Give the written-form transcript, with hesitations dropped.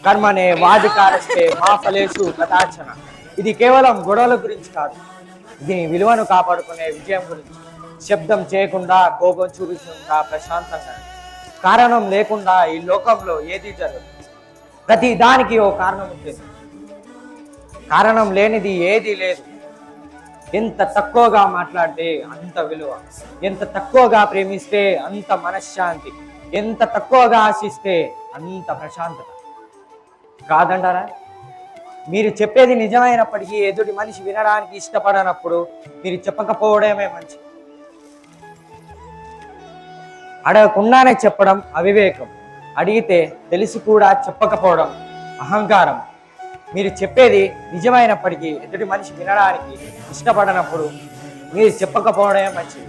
కర్మనే వాదికారస్తే మా ఫలేషు కథాచన. ఇది కేవలం గొడవల గురించి కాదు, దీని విలువను కాపాడుకునే విజయం గురించి. శబ్దం చేయకుండా, కోపం చూపించకుండా, ప్రశాంతంగా, కారణం లేకుండా ఈ లోకంలో ఏది జరగదు. ప్రతి దానికి ఓ కారణం ఉంటుంది, కారణం లేనిది ఏది లేదు. ఎంత తక్కువగా మాట్లాడితే అంత విలువ, ఎంత తక్కువగా ప్రేమిస్తే అంత మనశ్శాంతి, ఎంత తక్కువగా ఆశిస్తే అంత ప్రశాంతత. కాదంటారా? మీరు చెప్పేది నిజమైనప్పటికీ ఎదుటి మనిషి వినడానికి ఇష్టపడనప్పుడు మీరు చెప్పకపోవడమే మంచిది. అడగకుండానే చెప్పడం అవివేకం, అడిగితే తెలిసి కూడా చెప్పకపోవడం అహంకారం. మీరు చెప్పేది నిజమైనప్పటికీ ఎదుటి మనిషి వినడానికి ఇష్టపడనప్పుడు మీరు చెప్పకపోవడమే మంచిది.